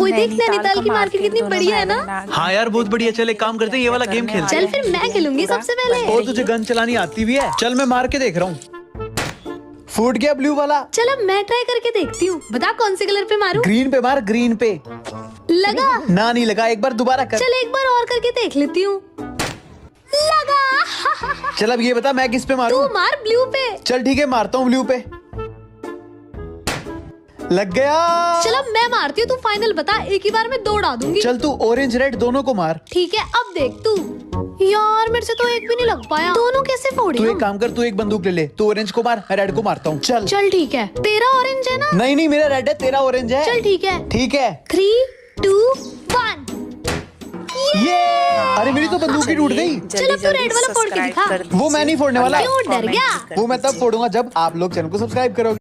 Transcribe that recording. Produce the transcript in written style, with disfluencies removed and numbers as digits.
ओए देख नैनीताल की मार्केट कितनी बढ़िया है ना। हाँ यार बहुत बढ़िया। चल एक काम करते हैं, ये वाला गेम खेलते चल फिर मैं खेलूंगी सबसे पहले। हैं। तुझे गन चलानी आती भी है? चल मैं मार के देख रहा हूँ। फूट गया ब्लू वाला। चल अब मैं ट्राई करके देखती हूँ। बता कौन से कलर पे मारूं? ग्रीन पे मार, ग्रीन पे। लगा? ना नहीं लगा, एक बार दोबारा कर। चल एक बार और करके देख लेती हूँ। लगा। चल अब ये बता मैं किस पे मारूं? तू मार ब्लू पे। चल ठीक है, मारता हूँ ब्लू पे। लग गया। चल अब मैं मारती हूँ, तू फाइनल बता। एक ही बार में 2 उड़ा दूंगी। चल तू ऑरेंज रेड दोनों को मार। ठीक है अब देख तू। यार मेरे से तो एक भी नहीं लग पाया। दोनों कैसे फोड़े तू हम? एक काम कर, तू एक बंदूक ले ले। तू ऑरेंज को मार, मैं रेड को मारता हूँ। चल चल ठीक है। तेरा ऑरेंज है ना? नहीं नहीं, मेरा रेड है, तेरा ऑरेंज है। चल ठीक है। ठीक है। 3, 2, 1। ये अरे मेरी तो बंदूक ही टूट गई। चल अब तू रेड वाला फोड़ के दिखा। वो मैं नहीं फोड़ने वाला। क्यों डर गया? वो मैं तब फोड़ूंगा जब आप लोग चैनल को सब्सक्राइब करोगे।